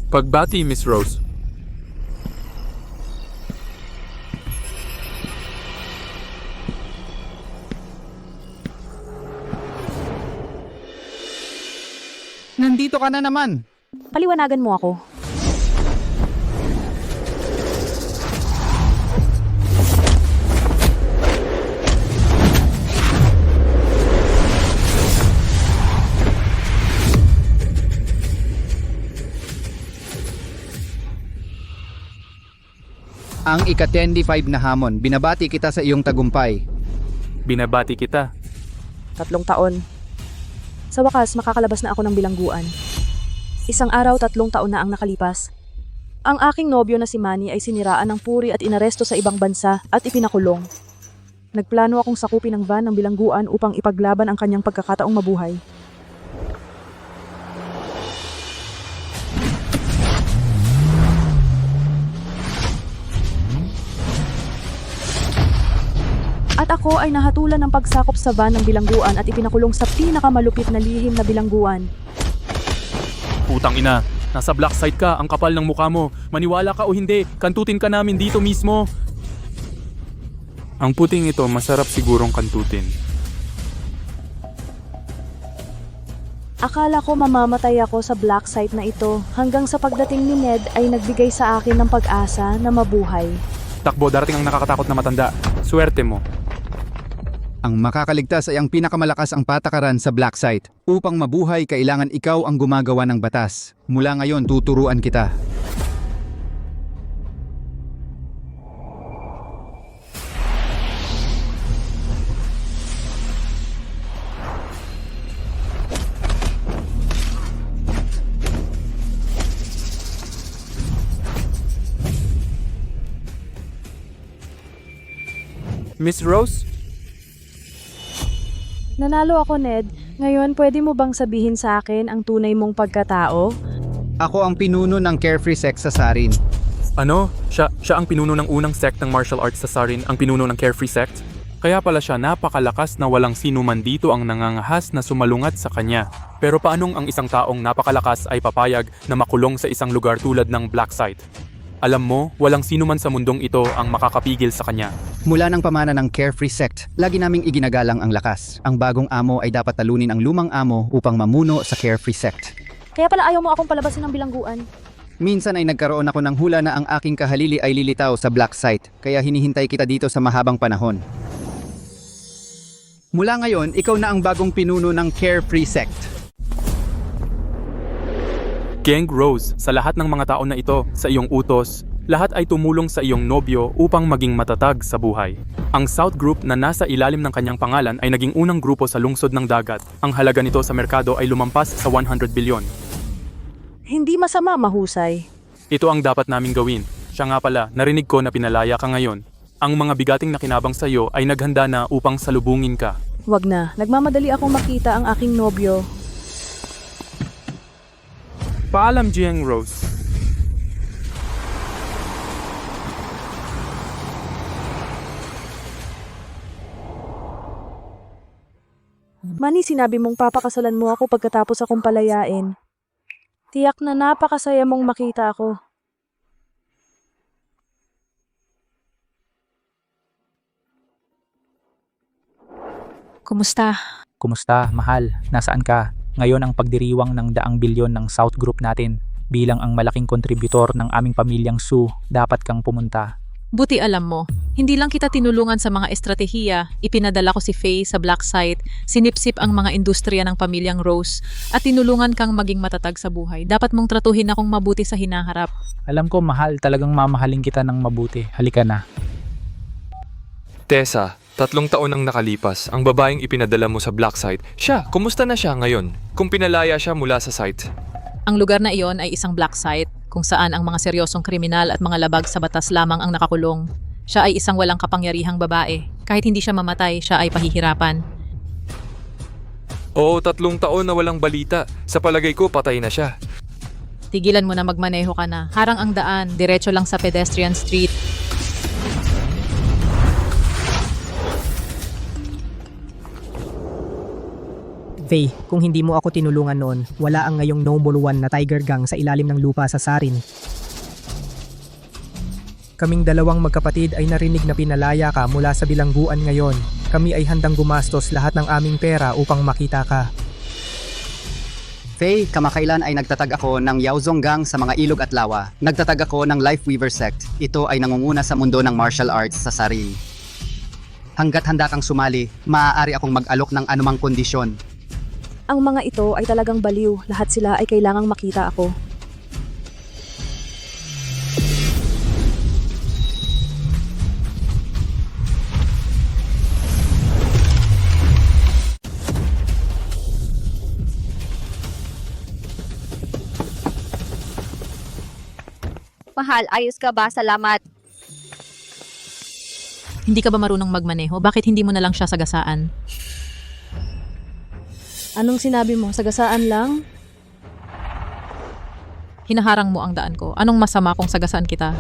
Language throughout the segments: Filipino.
Pagbati, Miss Rose. Nandito ka na naman. Paliwanagan mo ako. Ang ika-25 na hamon, binabati kita sa iyong tagumpay. Binabati kita. 3 taon. Sa wakas, makakalabas na ako ng bilangguan. Isang araw, 3 taon na ang nakalipas. Ang aking nobyo na si Manny ay siniraan ng puri at inaresto sa ibang bansa at ipinakulong. Nagplano akong sakupin ang van ng bilangguan upang ipaglaban ang kanyang pagkakataong mabuhay. At ako ay nahatulan ng pagsakop sa van ng bilangguan at ipinakulong sa pinakamalupit na lihim na bilangguan. Putang ina, nasa black site ka, ang kapal ng mukha mo. Maniwala ka o hindi, kantutin ka namin dito mismo. Ang puting ito, masarap sigurong kantutin. Akala ko mamamatay ako sa black site na ito hanggang sa pagdating ni Ned ay nagbigay sa akin ng pag-asa na mabuhay. Takbo, darating ang nakakatakot na matanda. Swerte mo. Ang makakaligtas ay ang pinakamalakas ang patakaran sa black site. Upang mabuhay, kailangan ikaw ang gumagawa ng batas. Mula ngayon, tuturuan kita. Miss Rose? Nanalo ako, Ned. Ngayon, pwede mo bang sabihin sa akin ang tunay mong pagkatao? Ako ang pinuno ng Carefree Sex sa Sarin. Ano? Siya ang pinuno ng unang sect ng martial arts sa Sarin, ang pinuno ng Carefree Sect? Kaya pala siya napakalakas na walang sino man dito ang nangangahas na sumalungat sa kanya. Pero paanong ang isang taong napakalakas ay papayag na makulong sa isang lugar tulad ng Black Site? Alam mo, walang sino man sa mundong ito ang makakapigil sa kanya. Mula ng pamana ng Carefree Sect, lagi naming iginagalang ang lakas. Ang bagong amo ay dapat talunin ang lumang amo upang mamuno sa Carefree Sect. Kaya pala ayaw mo akong palabasin ng bilangguan. Minsan ay nagkaroon ako ng hula na ang aking kahalili ay lilitaw sa black site, kaya hinihintay kita dito sa mahabang panahon. Mula ngayon, ikaw na ang bagong pinuno ng Carefree Sect. Gang Rose, sa lahat ng mga tao na ito, sa iyong utos, lahat ay tumulong sa iyong nobyo upang maging matatag sa buhay. Ang South Group na nasa ilalim ng kanyang pangalan ay naging unang grupo sa lungsod ng dagat. Ang halaga nito sa merkado ay lumampas sa 100 bilyon. Hindi masama, mahusay. Ito ang dapat naming gawin. Siya nga pala, narinig ko na pinalaya ka ngayon. Ang mga bigating nakinabang sa iyo ay naghanda na upang salubungin ka. Wag na, nagmamadali akong makita ang aking nobyo. Paalam, Gang Rose. Manny, sinabi mong papakasalan mo ako pagkatapos akong palayain. Tiyak na napakasaya mong makita ako. Kumusta? Kumusta, mahal? Nasaan ka? Ngayon ang pagdiriwang ng 100 bilyon ng South Group natin. Bilang ang malaking kontributor ng aming pamilyang Su, dapat kang pumunta. Buti alam mo, hindi lang kita tinulungan sa mga estratehiya, ipinadala ko si Faye sa Black Site, sinipsip ang mga industriya ng pamilyang Rose, at tinulungan kang maging matatag sa buhay. Dapat mong tratuhin akong mabuti sa hinaharap. Alam ko, mahal, talagang mamahalin kita ng mabuti. Halika na. Tessa, 3 taon ang nakalipas. Ang babaeng ipinadala mo sa Black Site, siya, kumusta na siya ngayon? Kung pinalaya siya mula sa site. Ang lugar na iyon ay isang Black Site, kung saan ang mga seryosong kriminal at mga labag sa batas lamang ang nakakulong. Siya ay isang walang kapangyarihang babae. Kahit hindi siya mamatay, siya ay pahihirapan. Oo, 3 taon na walang balita. Sa palagay ko, patay na siya. Tigilan mo na magmaneho ka na. Harang ang daan, diretso lang sa pedestrian street. Faye, kung hindi mo ako tinulungan noon, wala ang ngayong number 1 na Tiger Gang sa ilalim ng lupa sa Sarin. Kaming dalawang magkapatid ay narinig na pinalaya ka mula sa bilangguan ngayon. Kami ay handang gumastos lahat ng aming pera upang makita ka. Faye, kamakailan ay nagtatag ako ng Yaozong Gang sa mga ilog at lawa. Nagtatag ako ng Life Weaver Sect. Ito ay nangunguna sa mundo ng martial arts sa Sarin. Hanggat handa kang sumali, maaari akong mag-alok ng anumang kondisyon. Ang mga ito ay talagang baliw. Lahat sila ay kailangang makita ako. Mahal, ayos ka ba? Salamat. Hindi ka ba marunong magmaneho? Bakit hindi mo na lang siya sagasaan? Anong sinabi mo? Sagasaan lang? Hinaharang mo ang daan ko. Anong masama kung sagasaan kita?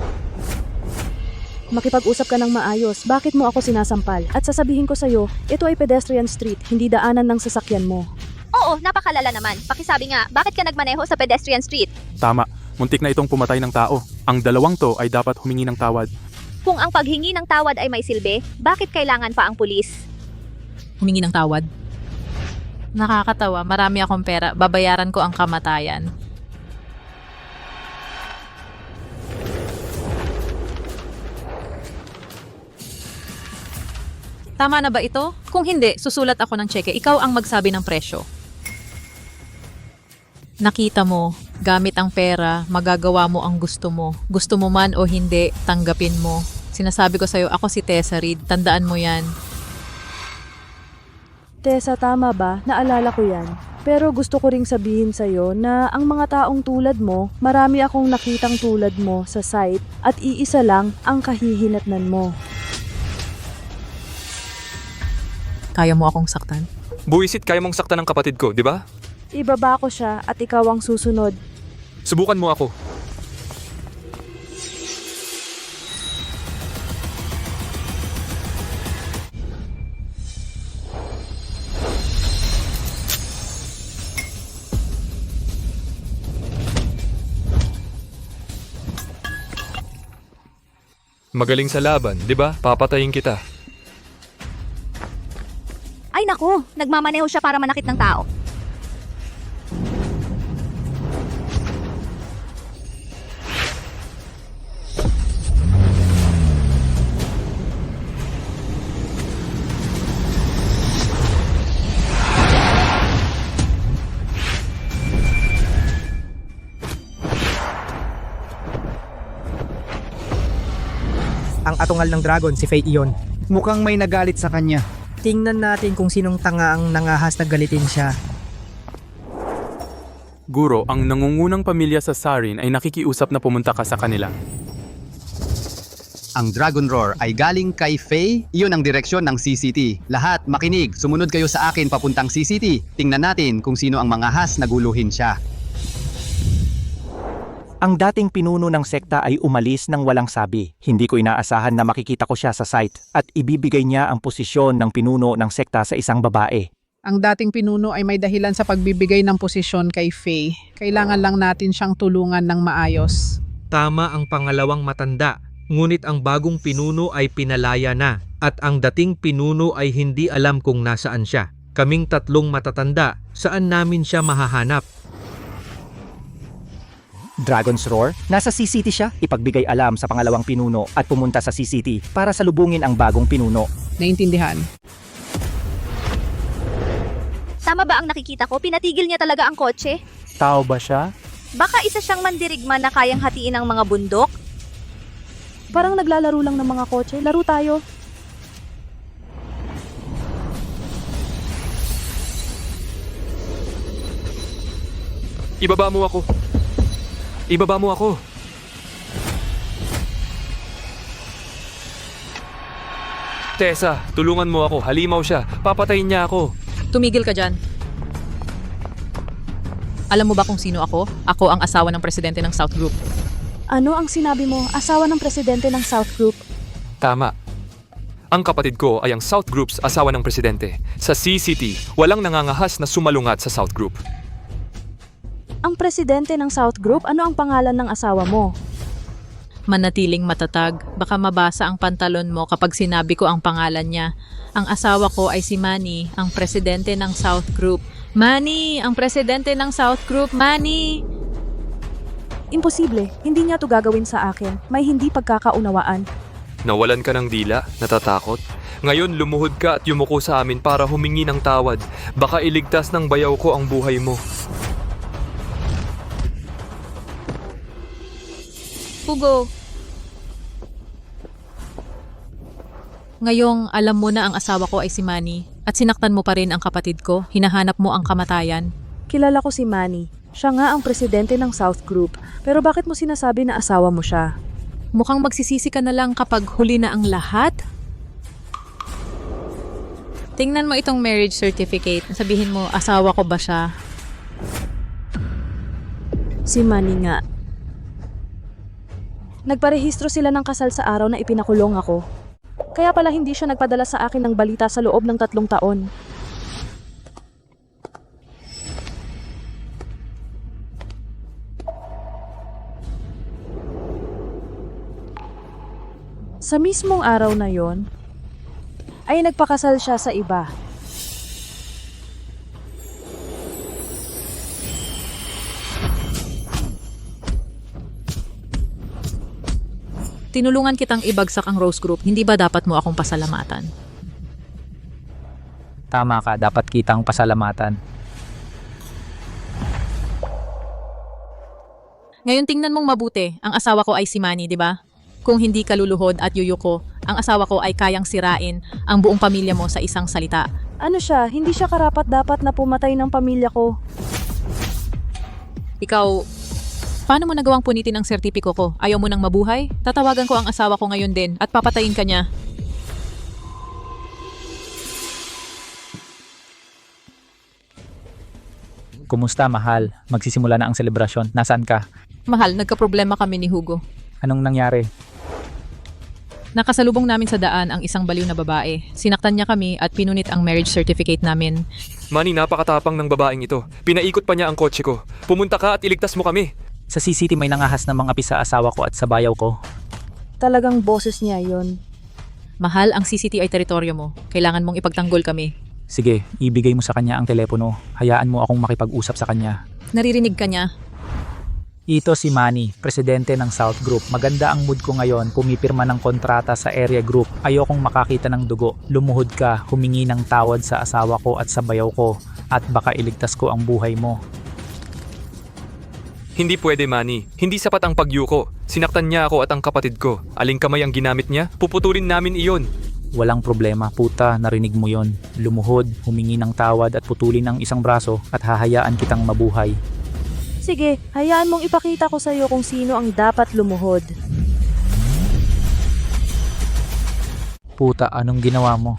Makipag-usap ka ng maayos. Bakit mo ako sinasampal? At sasabihin ko sa'yo, ito ay pedestrian street, hindi daanan ng sasakyan mo. Oo, napakalala naman. Pakisabi nga, bakit ka nagmaneho sa pedestrian street? Tama, muntik na itong pumatay ng tao. Ang dalawang to ay dapat humingi ng tawad. Kung ang paghingi ng tawad ay may silbi, bakit kailangan pa ang pulis? Humingi ng tawad? Nakakatawa, marami akong pera. Babayaran ko ang kamatayan. Tama na ba ito? Kung hindi, susulat ako ng tseke. Ikaw ang magsabi ng presyo. Nakita mo, gamit ang pera, magagawa mo ang gusto mo. Gusto mo man o hindi, tanggapin mo. Sinasabi ko sa'yo, ako si Tessa Reed. Tandaan mo yan. Tessa, tama ba? Naalala ko yan. Pero gusto ko ring sabihin sa'yo na ang mga taong tulad mo, marami akong nakitang tulad mo sa site at iisa lang ang kahihinatnan mo. Kaya mo akong saktan? Buwisit, kaya mong saktan ng kapatid ko, di ba? Ibaba ko siya at ikaw ang susunod. Subukan mo ako. Magaling sa laban, di ba? Papatayin kita. Ay naku, nagmamaneho siya para manakit ng tao. Ang atungal ng dragon, si Faye iyon. Mukhang may nagalit sa kanya. Tingnan natin kung sinong tanga ang nangahas na galitin siya. Guro, ang nangungunang pamilya sa Sarin ay nakikiusap na pumunta ka sa kanila. Ang Dragon Roar ay galing kay Faye. Iyon ang direksyon ng CCT. Lahat, makinig. Sumunod kayo sa akin papuntang CCT. Tingnan natin kung sino ang mangahas na guluhin siya. Ang dating pinuno ng sekta ay umalis ng walang sabi. Hindi ko inaasahan na makikita ko siya sa site at ibibigay niya ang posisyon ng pinuno ng sekta sa isang babae. Ang dating pinuno ay may dahilan sa pagbibigay ng posisyon kay Faye. Kailangan lang natin siyang tulungan ng maayos. Tama ang pangalawang matanda, ngunit ang bagong pinuno ay pinalaya na at ang dating pinuno ay hindi alam kung nasaan siya. Kaming tatlong matatanda, saan namin siya mahahanap? Dragon's Roar, nasa CCT siya. Ipagbigay alam sa pangalawang pinuno at pumunta sa CCT para salubungin ang bagong pinuno. Naintindihan? Tama ba ang nakikita ko? Pinatigil niya talaga ang kotse? Tao ba siya? Baka isa siyang mandirigma na kayang hatiin ang mga bundok? Parang naglalaro lang ng mga kotse. Laro tayo. Ibaba mo ako. Ibaba mo ako. Tessa, tulungan mo ako. Halimaw siya. Papatayin niya ako. Tumigil ka dyan. Alam mo ba kung sino ako? Ako ang asawa ng presidente ng South Group. Ano ang sinabi mo? Asawa ng presidente ng South Group. Tama. Ang kapatid ko ay ang South Group's asawa ng presidente. Sa CCT, walang nangangahas na sumalungat sa South Group. Ang presidente ng South Group, ano ang pangalan ng asawa mo? Manatiling matatag. Baka mabasa ang pantalon mo kapag sinabi ko ang pangalan niya. Ang asawa ko ay si Manny, ang presidente ng South Group. Manny, ang presidente ng South Group. Manny! Imposible, hindi niya to gagawin sa akin. May hindi pagkakaunawaan. Nawalan ka ng dila, natatakot. Ngayon lumuhod ka at yumuko sa amin para humingi ng tawad. Baka iligtas ng bayaw ko ang buhay mo. Hugo! Ngayong alam mo na ang asawa ko ay si Manny at sinaktan mo pa rin ang kapatid ko, hinahanap mo ang kamatayan. Kilala ko si Manny. Siya nga ang presidente ng South Group. Pero bakit mo sinasabi na asawa mo siya? Mukhang magsisisi ka na lang kapag huli na ang lahat. Tingnan mo itong marriage certificate. Sabihin mo, asawa ko ba siya? Si Manny nga. Nagparehistro sila ng kasal sa araw na ipinakulong ako. Kaya pala hindi siya nagpadala sa akin ng balita sa loob ng 3 taon. Sa mismong araw na yon, ay nagpakasal siya sa iba. Tinulungan kitang ibagsak ang Rose Group, hindi ba dapat mo akong pasalamatan? Tama ka, dapat kitang pasalamatan. Ngayon tingnan mong mabuti, ang asawa ko ay si Manny, di ba? Kung hindi ka luluhod at yuyuko, ang asawa ko ay kayang sirain ang buong pamilya mo sa isang salita. Ano siya? Hindi siya karapat-dapat na pumatay ng pamilya ko. Ikaw, paano mo nagawang punitin ang sertipiko ko? Ayaw mo nang mabuhay? Tatawagan ko ang asawa ko ngayon din at papatayin ka niya. Kumusta, mahal? Magsisimula na ang selebrasyon. Nasaan ka? Mahal, nagkaproblema kami ni Hugo. Anong nangyari? Nakasalubong namin sa daan ang isang baliw na babae. Sinaktan niya kami at pinunit ang marriage certificate namin. Manny, napakatapang ng babaeng ito. Pinaikot pa niya ang kotse ko. Pumunta ka at iligtas mo kami. Sa CCT may nangahas ng mga api sa asawa ko at sa bayaw ko. Talagang boses niya yon. Mahal, ang CCT ay teritoryo mo. Kailangan mong ipagtanggol kami. Sige, ibigay mo sa kanya ang telepono. Hayaan mo akong makipag-usap sa kanya. Naririnig ka niya. Ito si Manny, presidente ng South Group. Maganda ang mood ko ngayon, pumipirma ng kontrata sa area group. Ayokong makakita ng dugo. Lumuhod ka, humingi ng tawad sa asawa ko at sa bayaw ko. At baka iligtas ko ang buhay mo. Hindi pwede, Manny. Hindi sapat ang pagyuko. Sinaktan niya ako at ang kapatid ko. Aling kamay ang ginamit niya? Puputulin namin iyon. Walang problema, puta, narinig mo yon. Lumuhod, humingi ng tawad at putulin ang isang braso at hahayaan kitang mabuhay. Sige, hayaan mong ipakita ko sa iyo kung sino ang dapat lumuhod. Puta, anong ginawa mo?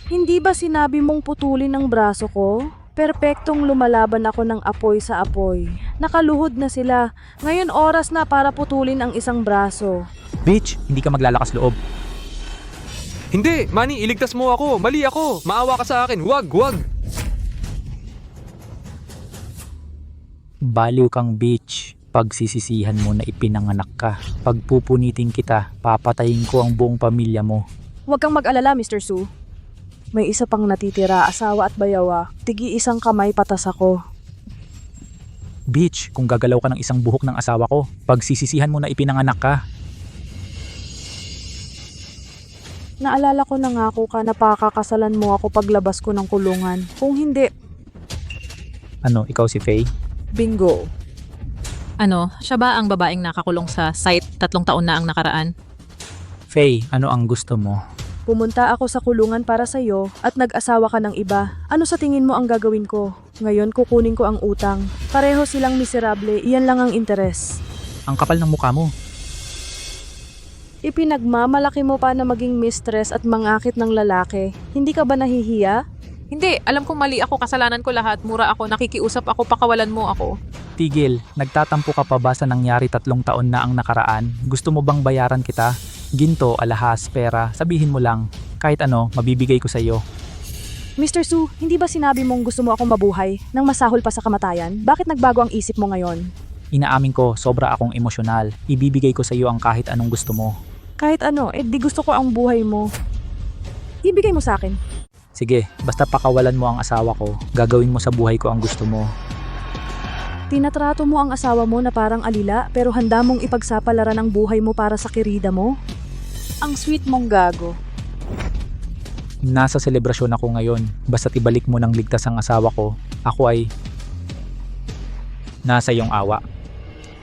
Hindi ba sinabi mong putulin ang braso ko? Perpektong lumalaban ako ng apoy sa apoy. Nakaluhod na sila. Ngayon oras na para putulin ang isang braso. Bitch, hindi ka maglalakas loob. Hindi, Manny, iligtas mo ako. Mali ako. Maawa ka sa akin. Wag, wag. Baliw kang bitch. Pagsisisihan mo na ipinanganak ka. Pagpupunitin kita, papatayin ko ang buong pamilya mo. Huwag kang mag-alala, Mr. Su. May isa pang natitira, asawa at bayawa. Tigi isang kamay patas ako. Bitch, kung gagalaw ka ng isang buhok ng asawa ko, pagsisisihan mo na ipinanganak ka. Naalala ko nangako ka na pakakasalan mo ako paglabas ko ng kulungan. Kung hindi, Ano, ikaw si Faye? bingo. Ano, siya ba ang babaeng nakakulong sa site 3 taon na ang nakaraan? Faye, ano ang gusto mo? Pumunta ako sa kulungan para sa'yo at nag-asawa ka ng iba. Ano sa tingin mo ang gagawin ko? Ngayon kukunin ko ang utang. Pareho silang miserable, iyan lang ang interes. Ang kapal ng mukha mo. Ipinagmamalaki mo pa na maging mistress at mangakit ng lalaki. Hindi ka ba nahihiya? Hindi, alam kong mali ako, kasalanan ko lahat, mura ako, nakikiusap ako, pakawalan mo ako. Tigil, nagtatampo ka pa ba sa nangyari 3 taon na ang nakaraan? Gusto mo bang bayaran kita? Ginto, alahas, pera, sabihin mo lang. Kahit ano, mabibigay ko sa iyo. Mr. Su, hindi ba sinabi mong gusto mo akong mabuhay nang masahol pa sa kamatayan? Bakit nagbago ang isip mo ngayon? Inaamin ko, sobra akong emosyonal. Ibibigay ko sa iyo ang kahit anong gusto mo. Kahit ano, di gusto ko ang buhay mo. Ibigay mo sa akin. Sige, basta pakawalan mo ang asawa ko. Gagawin mo sa buhay ko ang gusto mo. Tinatrato mo ang asawa mo na parang alila pero handa mong ipagsapalaran ang buhay mo para sa kirida mo? Ang sweet mong gago. Nasa selebrasyon ako ngayon. Basta't ibalik mo ng ligtas ang asawa ko. Ako ay nasa iyong awa.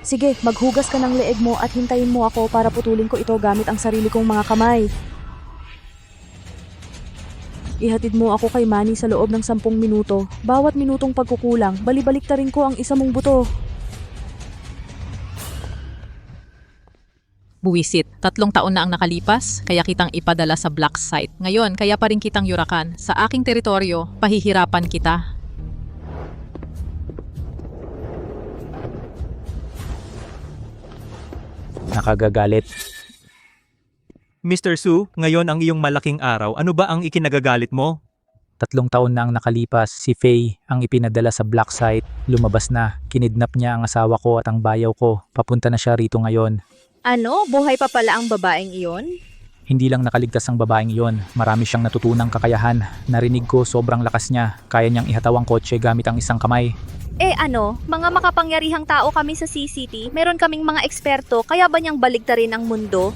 Sige, maghugas ka ng leeg mo at hintayin mo ako para putulin ko ito gamit ang sarili kong mga kamay. Ihatid mo ako kay Manny sa loob ng 10 minuto. Bawat minutong pagkukulang, balibaliktarin ko ang isa mong buto. Buwisit, 3 taon na ang nakalipas, kaya kitang ipadala sa black site. Ngayon, kaya pa rin kitang yurakan. Sa aking teritoryo, pahihirapan kita. Nakagagalit. Mr. Su, ngayon ang iyong malaking araw. Ano ba ang ikinagagalit mo? 3 taon na ang nakalipas, si Faye ang ipinadala sa black site. Lumabas na, kinidnap niya ang asawa ko at ang bayaw ko. Papunta na siya rito ngayon. Ano? Buhay pa pala ang babaeng iyon? Hindi lang nakaligtas ang babaeng iyon, marami siyang natutunang kakayahan. Narinig ko sobrang lakas niya, kaya niyang ihataw ang kotse gamit ang isang kamay. Mga makapangyarihang tao kami sa CCT, meron kaming mga eksperto, kaya ba niyang baligtarin ang mundo?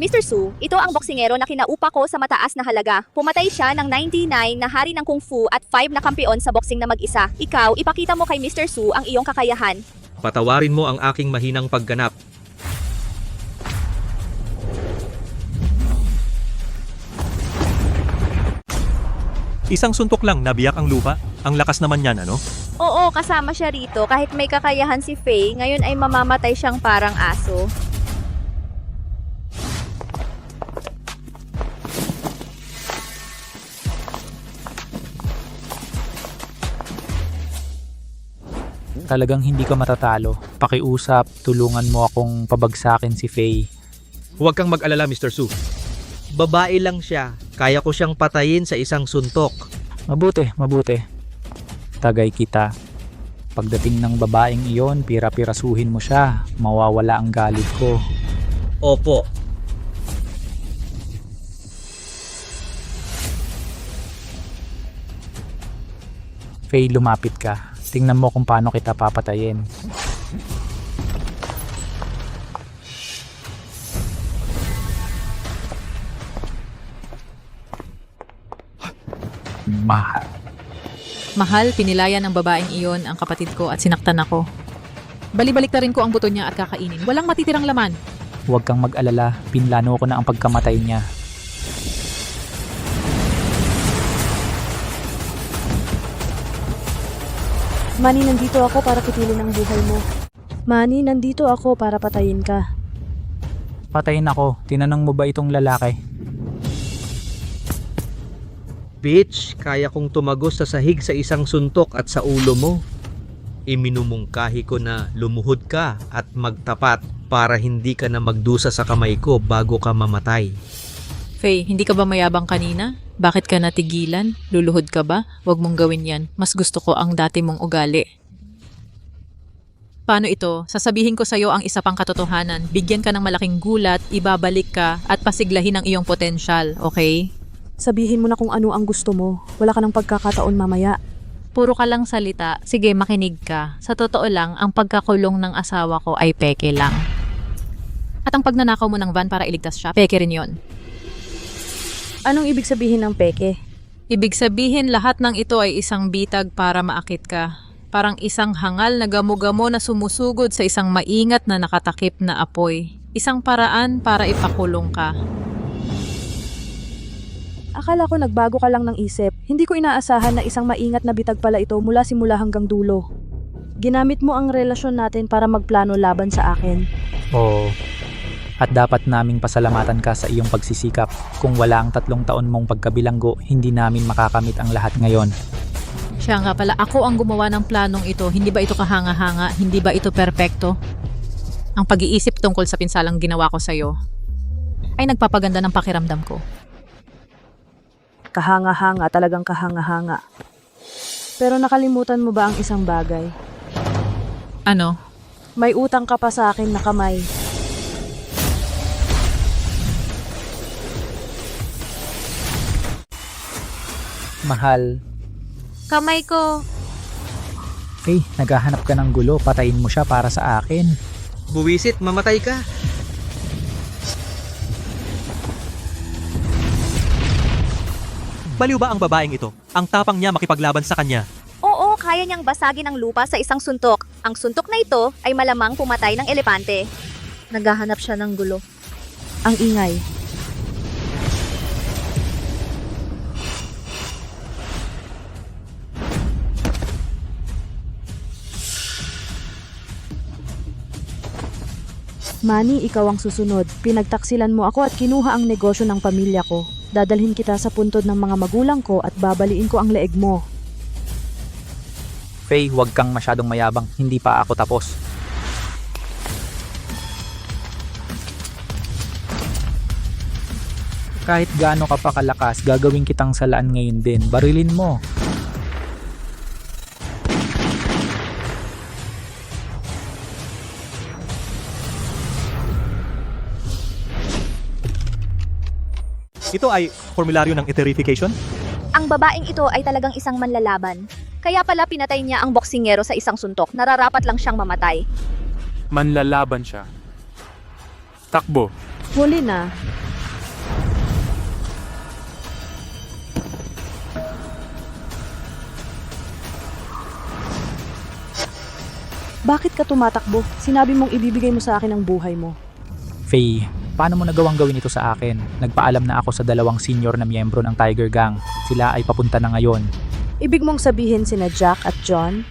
Mr. Su, ito ang boksingero na kinaupa ko sa mataas na halaga. Pumatay siya ng 99 na hari ng Kung Fu at 5 na kampeon sa boxing na mag-isa. Ikaw, ipakita mo kay Mr. Su ang iyong kakayahan. Patawarin mo ang aking mahinang pagganap. Isang suntok lang, nabiyak ang lupa. Ang lakas naman yan, ano? Oo, kasama siya rito. Kahit may kakayahan si Faye, ngayon ay mamamatay siyang parang aso. Talagang hindi ka matatalo. Pakiusap, tulungan mo akong pabagsakin si Faye. Huwag kang mag-alala, Mr. Su. Babae lang siya. Kaya ko siyang patayin sa isang suntok. Mabuti. Tagay kita. Pagdating ng babaeng iyon, pira-pirasuhin mo siya. Mawawala ang galit ko. Opo. Faye, lumapit ka. Tingnan mo kung paano kita papatayin. Mahal, pinilayan ng babaeng iyon ang kapatid ko at sinaktan ako. Balibaliktarin ko ang buto niya at kakainin. Walang matitirang laman. Huwag kang mag-alala. Pinlano ko na ang pagkamatay niya. Manny, nandito ako para kitilin ang buhay mo. Manny, nandito ako para patayin ka. Patayin ako. Tinanong mo ba itong lalaki? Bitch, kaya kong tumagos sa sahig sa isang suntok at sa ulo mo. Iminumungkahi ko na lumuhod ka at magtapat para hindi ka na magdusa sa kamay ko bago ka mamatay. Faye, hindi ka ba mayabang kanina? Bakit ka natigilan? Luluhod ka ba? Huwag mong gawin yan. Mas gusto ko ang dati mong ugali. Paano ito? Sasabihin ko sa'yo ang isa pang katotohanan. Bigyan ka ng malaking gulat, ibabalik ka, at pasiglahin ang iyong potensyal, okay? Sabihin mo na kung ano ang gusto mo. Wala ka ng pagkakataon mamaya. Puro ka lang salita. Sige, makinig ka. Sa totoo lang, ang pagkakulong ng asawa ko ay peke lang. At ang pagnanakaw mo ng van para iligtas siya, peke rin yon. Anong ibig sabihin ng peke? Ibig sabihin lahat ng ito ay isang bitag para maakit ka. Parang isang hangal na gamo-gamo na sumusugod sa isang maingat na nakatakip na apoy. Isang paraan para ipakulong ka. Akala ko nagbago ka lang ng isip. Hindi ko inaasahan na isang maingat na bitag pala ito mula simula hanggang dulo. Ginamit mo ang relasyon natin para magplano laban sa akin. Oo. At dapat naming pasalamatan ka sa iyong pagsisikap. Kung wala ang 3 taon mong pagkabilanggo, hindi namin makakamit ang lahat ngayon. Siya nga pala, ako ang gumawa ng planong ito. Hindi ba ito kahanga-hanga? Hindi ba ito perpekto? Ang pag-iisip tungkol sa pinsalang ginawa ko sa'yo ay nagpapaganda ng pakiramdam ko. Kahanga-hanga, talagang kahanga-hanga. Pero nakalimutan mo ba ang isang bagay? Ano? May utang ka pa sa akin na kamay. Mahal. Kamay ko. Faye, naghahanap ka ng gulo. Patayin mo siya para sa akin. Buwisit, mamatay ka. Baliw ba ang babaeng ito? Ang tapang niya makipaglaban sa kanya. Oo, kaya niyang basagin ang lupa sa isang suntok. Ang suntok na ito ay malamang pumatay ng elepante. Naghahanap siya ng gulo. Ang ingay. Manny, ikaw ang susunod. Pinagtaksilan mo ako at kinuha ang negosyo ng pamilya ko. Dadalhin kita sa puntod ng mga magulang ko at babaliin ko ang leeg mo. Faye, huwag kang masyadong mayabang. Hindi pa ako tapos. Kahit gaano ka pa kalakas, gagawin kitang salaan ngayon din. Barilin mo. Ito ay formularyo ng eterification? Ang babaeng ito ay talagang isang manlalaban. Kaya pala pinatay niya ang boksingero sa isang suntok. Nararapat lang siyang mamatay. Manlalaban siya. Takbo. Huli na. Bakit ka tumatakbo? Sinabi mong ibibigay mo sa akin ang buhay mo. Faye, paano mo nagawang gawin ito sa akin? Nagpaalam na ako sa 2 senior na miyembro ng Tiger Gang. Sila ay papunta na ngayon. Ibig mong sabihin sina Jack at John?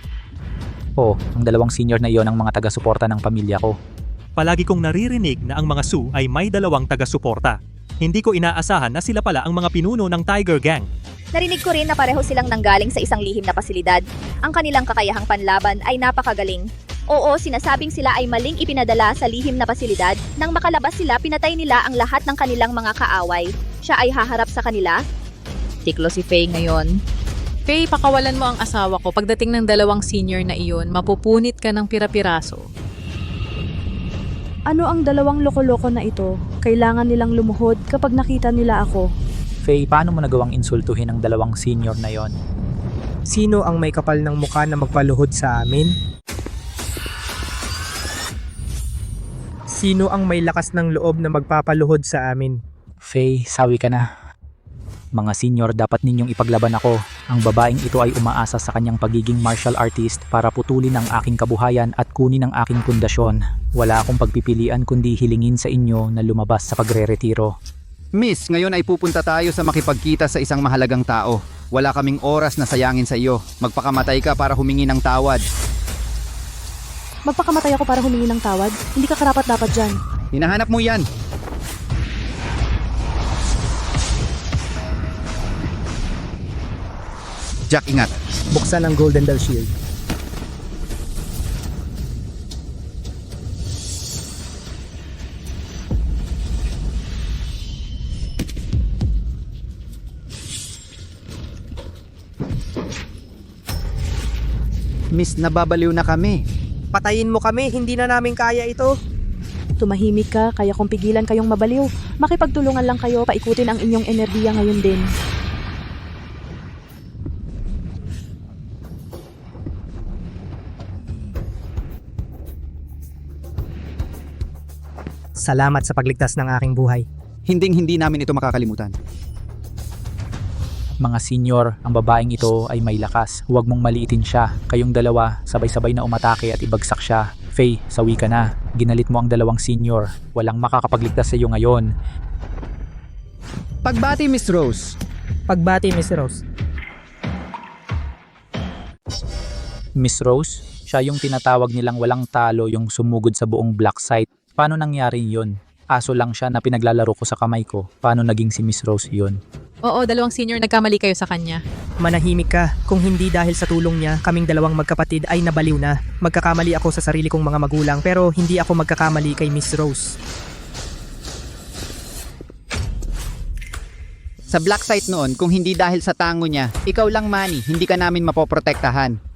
Oh, ang 2 senior na iyon ang mga taga-suporta ng pamilya ko. Palagi kong naririnig na ang mga Sioux ay may 2 taga-suporta. Hindi ko inaasahan na sila pala ang mga pinuno ng Tiger Gang. Narinig ko rin na pareho silang nanggaling sa isang lihim na pasilidad. Ang kanilang kakayahang panlaban ay napakagaling. Oo, sinasabing sila ay maling ipinadala sa lihim na pasilidad. Nang makalabas sila, pinatay nila ang lahat ng kanilang mga kaaway. Siya ay haharap sa kanila. Tiklo si Faye ngayon. Faye, pakawalan mo ang asawa ko. Pagdating ng 2 senior na iyon, mapupunit ka ng pira-piraso. Ano ang 2 loko-loko na ito? Kailangan nilang lumuhod kapag nakita nila ako. Faye, paano mo nagawang insultuhin ang 2 senior na yon? Sino ang may kapal ng mukha na magpaluhod sa amin? Sino ang may lakas ng loob na magpapaluhod sa amin? Faye, sawi ka na. Mga senior, dapat ninyong ipaglaban ako. Ang babaeng ito ay umaasa sa kanyang pagiging martial artist para putulin ang aking kabuhayan at kunin ang aking pundasyon. Wala akong pagpipilian kundi hilingin sa inyo na lumabas sa pagre-retiro. Miss, ngayon ay pupunta tayo sa makipagkita sa isang mahalagang tao. Wala kaming oras na sayangin sa iyo. Magpakamatay ka para humingi ng tawad. Magpakamatay ako para humingi ng tawad? Hindi ka karapat-dapat dyan. Hinahanap mo yan. Jack, ingat. Buksan ang Golden Bell Shield. Miss, nababaliw na kami. Patayin mo kami, hindi na namin kaya ito. Tumahimik ka, kaya kung pigilan kayong mabaliw, makipagtulungan lang kayo, paikutin ang inyong enerhiya ngayon din. Salamat sa pagligtas ng aking buhay. Hinding-hindi namin ito makakalimutan. Mga senior, ang babaeng ito ay may lakas. Huwag mong maliitin siya. Kayong 2, sabay-sabay na umatake at ibagsak siya. Faye, sawi ka na. Ginalit mo ang 2 senior. Walang makakapagligtas sa iyo ngayon. Pagbati, Miss Rose. Pagbati, Miss Rose. Miss Rose, siya yung tinatawag nilang walang talo yung sumugod sa buong black site. Paano nangyari yun? Aso lang siya na pinaglalaro ko sa kamay ko. Paano naging si Miss Rose yun? Oo, dalawang senior, nagkamali kayo sa kanya. Manahimik ka. Kung hindi dahil sa tulong niya, kaming dalawang magkapatid ay nabaliw na. Magkakamali ako sa sarili kong mga magulang pero hindi ako magkakamali kay Miss Rose. Sa black site noon, kung hindi dahil sa tango niya, ikaw lang Manny, hindi ka namin mapoprotektahan.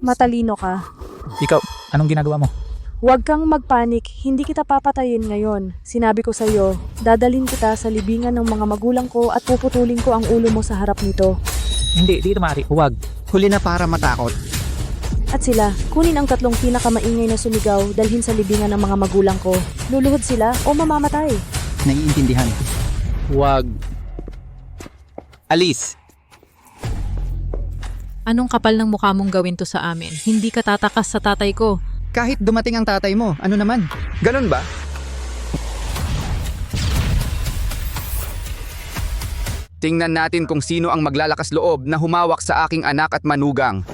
Matalino ka. Ikaw, anong ginagawa mo? Huwag kang magpanik, hindi kita papatayin ngayon. Sinabi ko sa'yo, dadalhin kita sa libingan ng mga magulang ko at puputulin ko ang ulo mo sa harap nito. Hindi, dito maaari. Huwag. Huli na para matakot. At sila, kunin ang 3 pinakamaingay na sumigaw, dalhin sa libingan ng mga magulang ko. Luluhod sila o mamamatay. Naiintindihan. Huwag. Alice, Anong kapal ng mukha mong gawin to sa amin? Hindi ka tatakas sa tatay ko. kahit dumating ang tatay mo, ano naman? Ganun ba? Tingnan natin kung sino ang maglalakas loob na humawak sa aking anak at manugang.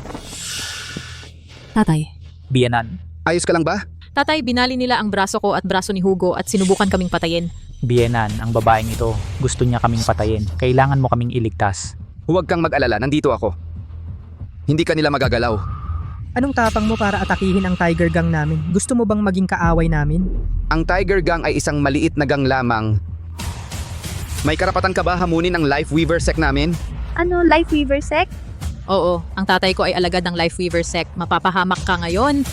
Tatay. Biyenan. Ayos ka lang ba? Tatay, binali nila ang braso ko at braso ni Hugo at sinubukan kaming patayin. Biyenan, ang babaeng ito. Gusto niya kaming patayin. Kailangan mo kaming iligtas. Huwag kang mag-alala, nandito ako. Hindi ka nila magagalaw. Anong tapang mo para atakihin ang Tiger Gang namin? Gusto mo bang maging kaaway namin? Ang Tiger Gang ay isang maliit na gang lamang. May karapatan ka ba hamunin ang Life Weaver sect namin? Ano, Life Weaver Sect? Oo, ang tatay ko ay alagad ng Life Weaver sect. Mapapahamak ka ngayon.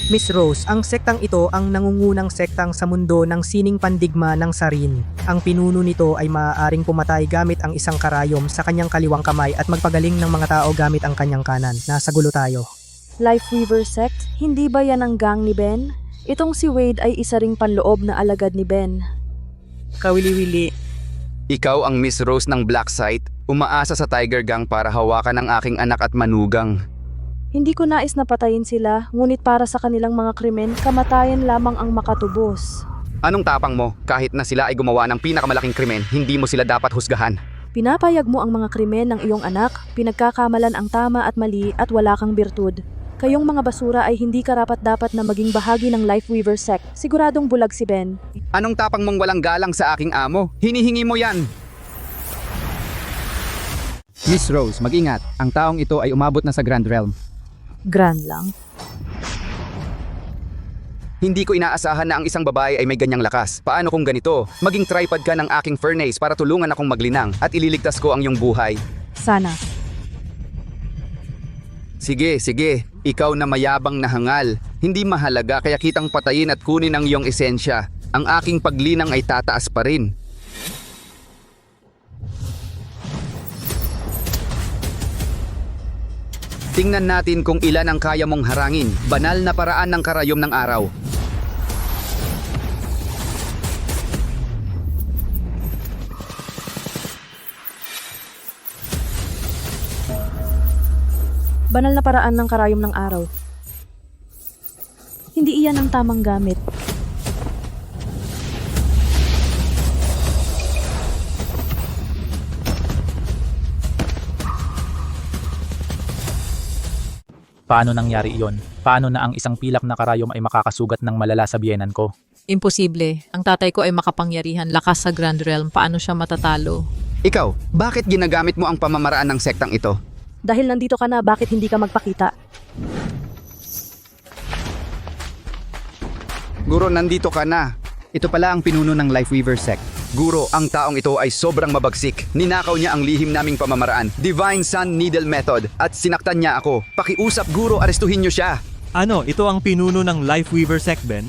Miss Rose, ang sektang ito ang nangungunang sektang sa mundo ng sining pandigma ng Sarin. Ang pinuno nito ay maaaring pumatay gamit ang isang karayom sa kanyang kaliwang kamay at magpagaling ng mga tao gamit ang kanyang kanan. Nasa gulo tayo. Life Weaver Sect, hindi ba yan ang gang ni Ben? Itong si Wade ay isa ring panloob na alagad ni Ben. Kawili-wili. Ikaw ang Miss Rose ng Black Site, umaasa sa Tiger Gang para hawakan ang aking anak at manugang. Hindi ko nais na patayin sila, ngunit para sa kanilang mga krimen, kamatayan lamang ang makatubos. Anong tapang mo? Kahit na sila ay gumawa ng pinakamalaking krimen, hindi mo sila dapat husgahan. Pinapayag mo ang mga krimen ng iyong anak, pinagkakamalan ang tama at mali at wala kang birtud. Kayong mga basura ay hindi karapat-dapat na maging bahagi ng Life Weaver sect. Siguradong bulag si Ben. Anong tapang mong walang galang sa aking amo? Hinihingi mo yan! Miss Rose, mag-ingat. Ang taong ito ay umabot na sa Grand Realm. Grand lang. Hindi ko inaasahan na ang isang babae ay may ganyang lakas. Paano kung ganito? Maging tripod ka ng aking furnace para tulungan akong maglinang at ililigtas ko ang iyong buhay. Sana. Sige, sige. Ikaw na mayabang na hangal. Hindi mahalaga kaya kitang patayin at kunin ang iyong esensya. Ang aking paglinang ay tataas pa rin. Tingnan natin kung ilan ang kaya mong harangin. Banal na paraan ng karayom ng araw. Banal na paraan ng karayom ng araw. Hindi iyan ang tamang gamit. Paano nangyari iyon? Paano na ang isang pilak na karayom ay makakasugat ng malala sa biyenan ko? Imposible. Ang tatay ko ay makapangyarihan, lakas sa Grand Realm. Paano siya matatalo? Ikaw, bakit ginagamit mo ang pamamaraan ng sektang ito? Dahil nandito ka na, bakit hindi ka magpakita? Guro, nandito ka na. Ito pala ang pinuno ng Life Weaver sect. Guro, ang taong ito ay sobrang mabagsik. Ninakaw niya ang lihim naming pamamaraan, Divine Sun Needle Method, at sinaktan niya ako. Pakiusap, Guro, arestuhin niyo siya. Ano, ito ang pinuno ng Life Weaver sect, Ben?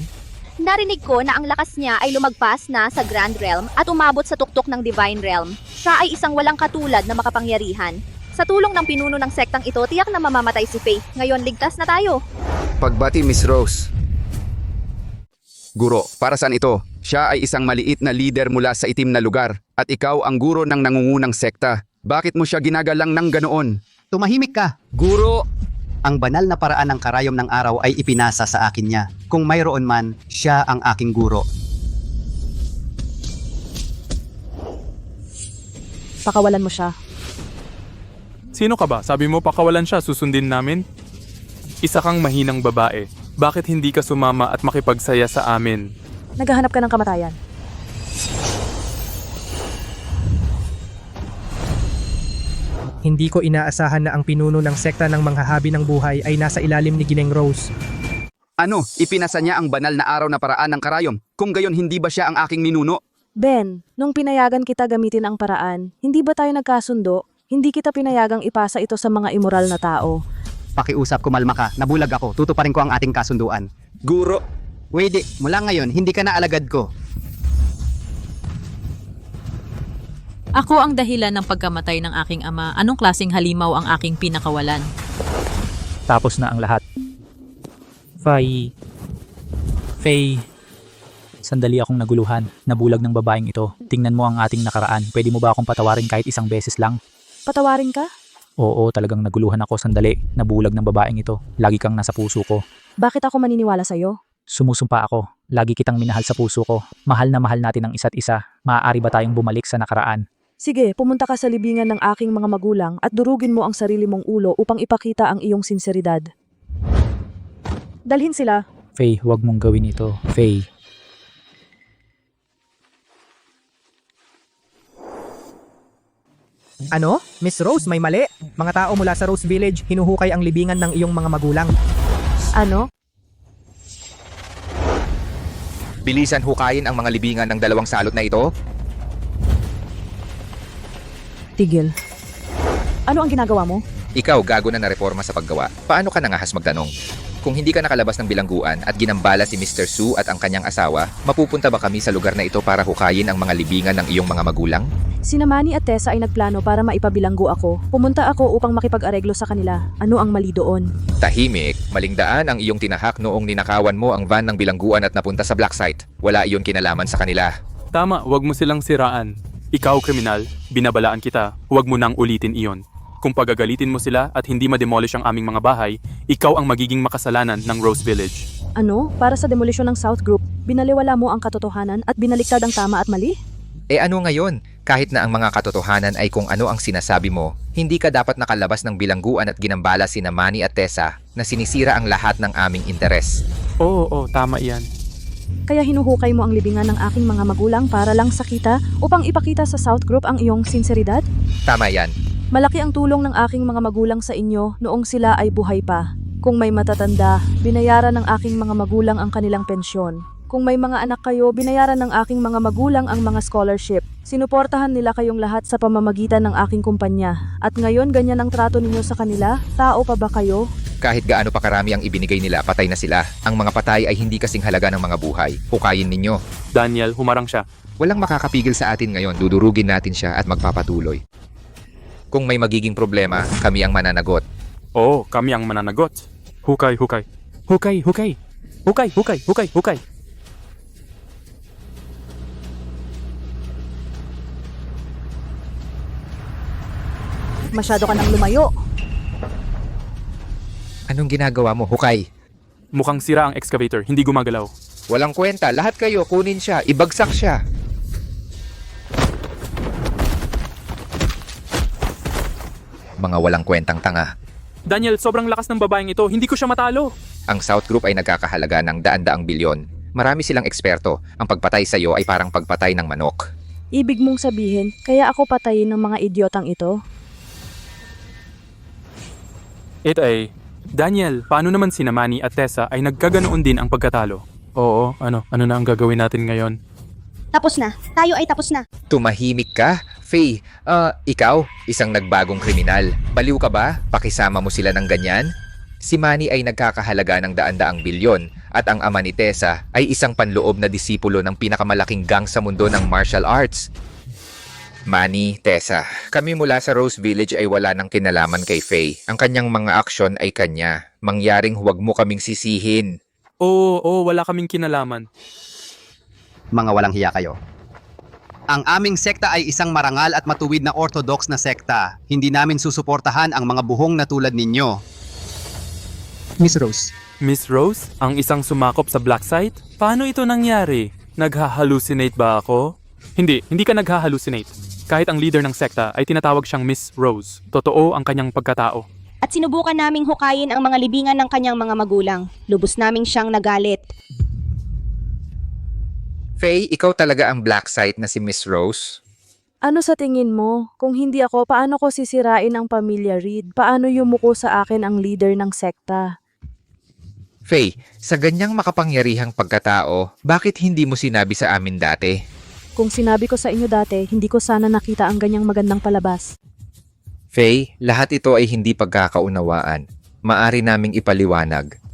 Narinig ko na ang lakas niya ay lumagpas na sa Grand Realm at umabot sa tuktok ng Divine Realm. Siya ay isang walang katulad na makapangyarihan. Sa tulong ng pinuno ng sektang ito, tiyak na mamamatay si Faye. Ngayon, ligtas na tayo. Pagbati, Miss Rose. Guro, para saan ito? Siya ay isang maliit na leader mula sa itim na lugar at ikaw ang guro ng nangungunang sekta. Bakit mo siya ginagalang ng ganoon? Tumahimik ka. Guro! Ang banal na paraan ng karayom ng araw ay ipinasa sa akin niya. Kung mayroon man, siya ang aking guro. Pakawalan mo siya. Sino ka ba? Sabi mo pakawalan siya, susundin namin? Isa kang mahinang babae. Bakit hindi ka sumama at makipagsaya sa amin? Naghahanap ka ng kamatayan. Hindi ko inaasahan na ang pinuno ng sekta ng manghahabi ng buhay ay nasa ilalim ni Gineng Rose. Ano, ipinasa niya ang banal na araw na paraan ng karayom. Kung gayon, hindi ba siya ang aking ninuno? Ben, nung pinayagan kita gamitin ang paraan, hindi ba tayo nagkasundo? Hindi kita pinayagang ipasa ito sa mga immoral na tao. Pakiusap, kumalma ka. Nabulag ako. Tutuparin ko ang ating kasunduan. Guro. Pwede, mula ngayon, hindi ka na alagad ko. Ako ang dahilan ng pagkamatay ng aking ama. Anong klaseng halimaw ang aking pinakawalan? Tapos na ang lahat. Faye. Sandali akong naguluhan. Nabulag ng babaeng ito. Tingnan mo ang ating nakaraan. Pwede mo ba akong patawarin kahit isang beses lang? Patawarin ka? Oo, talagang naguluhan ako. Sandali. Nabulag ng babaeng ito. Lagi kang nasa puso ko. Bakit ako maniniwala sa'yo? Sumusumpa ako. Lagi kitang minahal sa puso ko. Mahal na mahal natin ang isa't isa. Maaari ba tayong bumalik sa nakaraan? Sige, pumunta ka sa libingan ng aking mga magulang at durugin mo ang sarili mong ulo upang ipakita ang iyong sinseridad. Dalhin sila. Faye, huwag mong gawin ito. Faye. Ano? Miss Rose, may mali. Mga tao mula sa Rose Village, hinuhukay ang libingan ng iyong mga magulang. Ano? Bilisan hukayin ang mga libingan ng dalawang salot na ito. Tigil. Ano ang ginagawa mo? Ikaw gago na reforma sa paggawa. Paano ka nangahas magtanong? Kung hindi ka nakalabas ng bilangguan at ginambala si Mr. Su at ang kanyang asawa, mapupunta ba kami sa lugar na ito para hukayin ang mga libingan ng iyong mga magulang? Sina Manny at Tessa ay nagplano para maipabilanggo ako. Pumunta ako upang makipag-areglo sa kanila. Ano ang mali doon? Tahimik, maling daan ang iyong tinahak noong ninakawan mo ang van ng bilangguan at napunta sa black site. Wala iyon kinalaman sa kanila. Tama, huwag mo silang siraan. Ikaw, kriminal, binabalaan kita. Huwag mo nang ulitin iyon. Kung pagagalitin mo sila at hindi ma-demolish ang aming mga bahay, ikaw ang magiging makasalanan ng Rose Village. Ano? Para sa demolisyon ng South Group, binaliwala mo ang katotohanan at binaliktad ang tama at mali? Ano ngayon? Kahit na ang mga katotohanan ay kung ano ang sinasabi mo, hindi ka dapat nakalabas ng bilangguan at ginambala sina Manny at Tessa na sinisira ang lahat ng aming interes. Oo, tama yan. Kaya hinuhukay mo ang libingan ng aking mga magulang para lang sa kita upang ipakita sa South Group ang iyong sinseridad? Tama yan. Malaki ang tulong ng aking mga magulang sa inyo noong sila ay buhay pa. Kung may matatanda, binayaran ng aking mga magulang ang kanilang pensyon. Kung may mga anak kayo, binayaran ng aking mga magulang ang mga scholarship. Sinuportahan nila kayong lahat sa pamamagitan ng aking kumpanya. At ngayon ganyan ang trato ninyo sa kanila? Tao pa ba kayo? Kahit gaano pa karami ang ibinigay nila, patay na sila. Ang mga patay ay hindi kasing halaga ng mga buhay. Hukayin ninyo. Daniel, humarang siya. Walang makakapigil sa atin ngayon. Dudurugin natin siya at magpapatuloy. Kung may magiging problema, kami ang mananagot. Oo, kami ang mananagot. Hukay. Hukay. Masyado ka nang lumayo. Anong ginagawa mo? Hukay. Mukhang sira ang excavator, hindi gumagalaw. Walang kwenta. Lahat kayo, kunin siya. Ibagsak siya. Mga walang kwentang tanga. Daniel, sobrang lakas ng babaeng ito, hindi ko siya matalo. Ang South Group ay nagkakahalaga ng daan-daang bilyon. Marami silang eksperto. Ang pagpatay sa iyo ay parang pagpatay ng manok. Ibig mong sabihin, kaya ako patayin ng mga idiotang ito? Daniel, paano naman sina Manny at Tessa ay nagkaganoon din ang pagkatalo? Oo, ano na ang gagawin natin ngayon? Tapos na. Tayo ay tapos na. Tumahimik ka? Faye, ikaw, isang nagbagong kriminal. Baliw ka ba? Pakisama mo sila ng ganyan? Si Manny ay nagkakahalaga ng daan-daang bilyon at ang ama ni Tessa ay isang panloob na disipulo ng pinakamalaking gang sa mundo ng martial arts. Manny, Tessa, kami mula sa Rose Village ay wala nang kinalaman kay Faye. Ang kanyang mga aksyon ay kanya. Mangyaring huwag mo kaming sisihin. Oo, wala kaming kinalaman. Mga walang hiya kayo. Ang aming sekta ay isang marangal at matuwid na orthodox na sekta. Hindi namin susuportahan ang mga buhong na tulad ninyo. Miss Rose. Miss Rose, ang isang sumakop sa black site? Paano ito nangyari? Nagha-hallucinate ba ako? Hindi ka nagha-hallucinate. Kahit ang leader ng sekta ay tinatawag siyang Miss Rose. Totoo ang kanyang pagkatao. at sinubukan naming hukayin ang mga libingan ng kanyang mga magulang. Lubos naming siyang nagalit. Faye, ikaw talaga ang black site na si Miss Rose? Ano sa tingin mo? Kung hindi ako, paano ko sisirain ang pamilya Reed? Paano yumuko sa akin ang leader ng sekta? Faye, sa ganyang makapangyarihang pagkatao, bakit hindi mo sinabi sa amin dati? Kung sinabi ko sa inyo dati, hindi ko sana nakita ang ganyang magandang palabas. Faye, lahat ito ay hindi pagkakaunawaan. Maari naming ipaliwanag.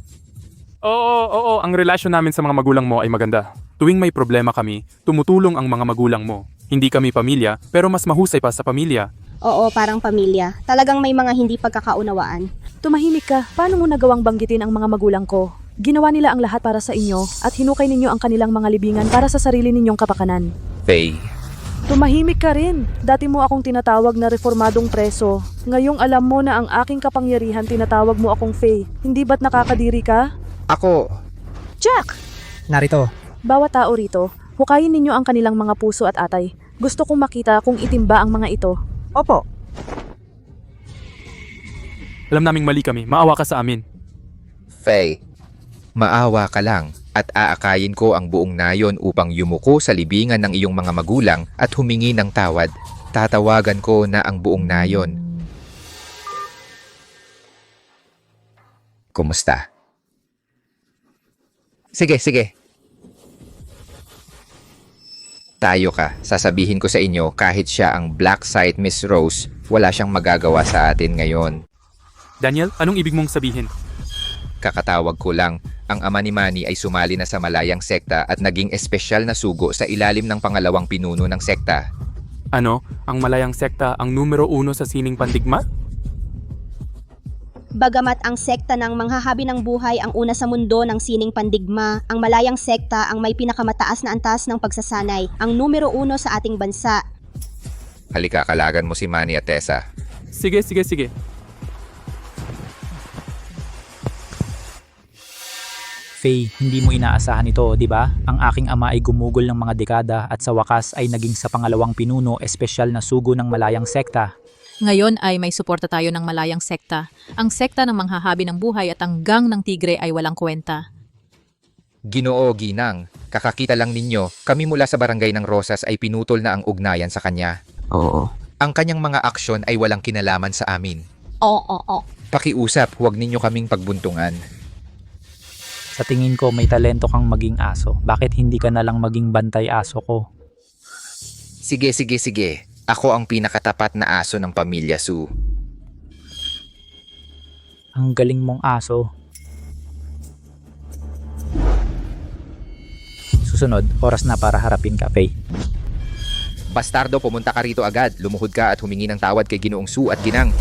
Oo, ang relasyon namin sa mga magulang mo ay maganda. Tuwing may problema kami, tumutulong ang mga magulang mo. Hindi kami pamilya, pero mas mahusay pa sa pamilya. Oo, parang pamilya. Talagang may mga hindi pagkakaunawaan. Tumahimik ka. Paano mo nagawang banggitin ang mga magulang ko? Ginawa nila ang lahat para sa inyo at hinukay ninyo ang kanilang mga libingan para sa sarili ninyong kapakanan. Faye, Tumahimik ka rin. Dati mo akong tinatawag na reformadong preso. Ngayong alam mo na ang aking kapangyarihan tinatawag mo akong Faye. Hindi ba't nakakadiri ka? ako... Jack! Narito. Bawat tao rito, hukayin ninyo ang kanilang mga puso at atay. Gusto kong makita kung itim ba ang mga ito. Opo. Alam naming mali kami, maawa ka sa amin. Faye, maawa ka lang at aakayin ko ang buong nayon upang yumuko sa libingan ng iyong mga magulang at humingi ng tawad. Tatawagan ko na ang buong nayon. Kumusta? Sige. Tayo ka. Sasabihin ko sa inyo kahit siya ang black site Miss Rose, wala siyang magagawa sa atin ngayon. Daniel, anong ibig mong sabihin? Kakatawag ko lang, ang ama ni Manny ay sumali na sa malayang sekta at naging espesyal na sugo sa ilalim ng pangalawang pinuno ng sekta. Ano? Ang malayang sekta ang numero 1 sa sining pandigma? Bagamat ang sekta ng manghahabi ng buhay ang una sa mundo ng sining pandigma, ang malayang sekta ang may pinakamataas na antas ng pagsasanay, ang numero 1 sa ating bansa. Halika, kalagan mo si Manny at Tessa. Sige. Faye, hindi mo inaasahan ito, di ba? Ang aking ama ay gumugol ng mga dekada at sa wakas ay naging sa pangalawang pinuno espesyal na sugo ng malayang sekta. Ngayon ay may suporta tayo ng malayang sekta. Ang sekta ng manghahabi ng buhay at ang gang ng tigre ay walang kwenta. Ginoo, Ginang, kakakita lang ninyo, kami mula sa barangay ng Rosas ay pinutol na ang ugnayan sa kanya. Oo. Ang kanyang mga aksyon ay walang kinalaman sa amin. Oo. Pakiusap, huwag ninyo kaming pagbuntungan. Sa tingin ko may talento kang maging aso. Bakit hindi ka na lang maging bantay aso ko? Sige. Ako ang pinakatapat na aso ng pamilya Su. Ang galing mong aso. Susunod, oras na para harapin ka, Faye. Bastardo, pumunta ka rito agad. Lumuhod ka at humingi ng tawad kay Ginoong Su at Ginang.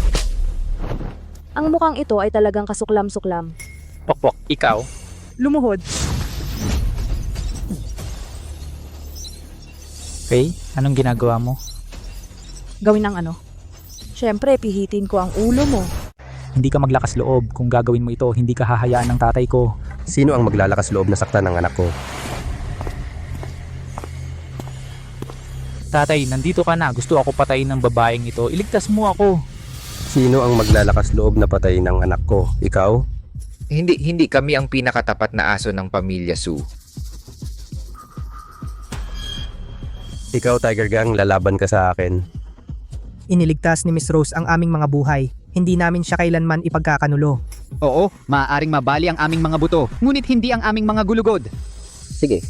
Ang mukhang ito ay talagang kasuklam-suklam. Pokpok, ikaw? Lumuhod. Faye, anong ginagawa mo? Gawin ang ano? Siyempre, pihitin ko ang ulo mo. Hindi ka maglakas loob. Kung gagawin mo ito, hindi ka hahayaan ng tatay ko. Sino ang maglalakas loob na saktan ng anak ko? Tatay, nandito ka na. Gusto ako patayin ng babaeng ito. Iligtas mo ako. Sino ang maglalakas loob na patayin ng anak ko? Ikaw? Hindi kami ang pinakatapat na aso ng pamilya Su. Ikaw, Tiger Gang, lalaban ka sa akin. Iniligtas ni Miss Rose ang aming mga buhay. Hindi namin siya kailanman ipagkakanulo. Oo, maaaring mabali ang aming mga buto, ngunit hindi ang aming mga gulugod. Sige.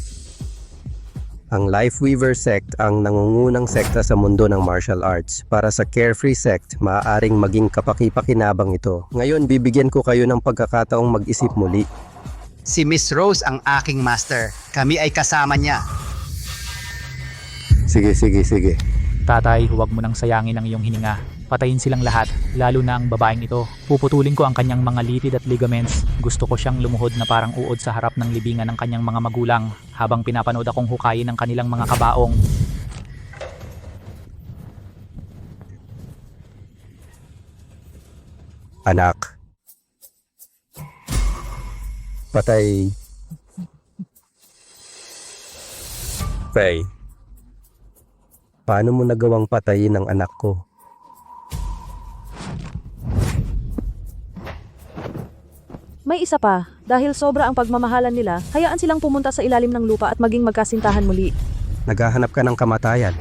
Ang Life Weaver Sect ang nangungunang sekta sa mundo ng martial arts. Para sa Carefree Sect, maaaring maging kapaki-pakinabang ito. Ngayon, bibigyan ko kayo ng pagkakataong mag-isip muli. Si Miss Rose ang aking master. Kami ay kasama niya. Sige. Tatay, huwag mo nang sayangin ang iyong hininga. Patayin silang lahat, lalo na ang babaeng ito. Puputulin ko ang kanyang mga litid at ligaments. Gusto ko siyang lumuhod na parang uod sa harap ng libingan ng kanyang mga magulang habang pinapanood akong hukayin ng kanilang mga kabaong. Anak. Patay. Faye. Paano mo nagawang patayin ang anak ko? May isa pa, dahil sobra ang pagmamahalan nila, hayaan silang pumunta sa ilalim ng lupa at maging magkasintahan muli. Naghahanap ka ng kamatayan.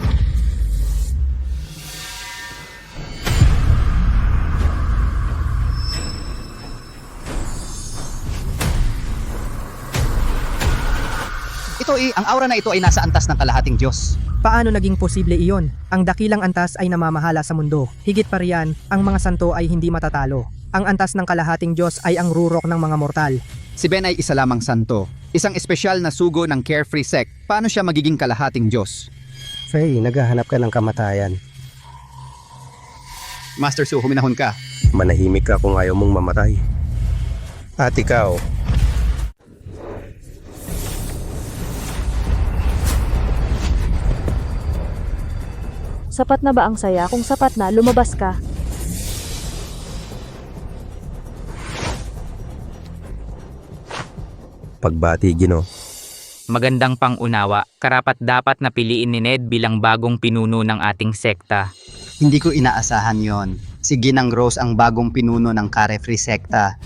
Ang aura na ito ay nasa antas ng kalahating Diyos. Paano naging posible iyon? Ang dakilang antas ay namamahala sa mundo. Higit pa riyan, ang mga santo ay hindi matatalo. Ang antas ng kalahating Diyos ay ang rurok ng mga mortal. Si Ben ay isa lamang santo. Isang espesyal na sugo ng Carefree Sect. Paano siya magiging kalahating Diyos? Faye, naghahanap ka ng kamatayan. Master Su, huminahon ka. Manahimik ka kung ayaw mong mamatay. At ikaw, Sapat na ba ang saya? Kung sapat na, lumabas ka. pagbati, Gino. Magandang pangunawa, karapat-dapat na piliin ni Ned bilang bagong pinuno ng ating sekta. Hindi ko inaasahan yon. Si Ginang Rose ang bagong pinuno ng Carefree Sekta.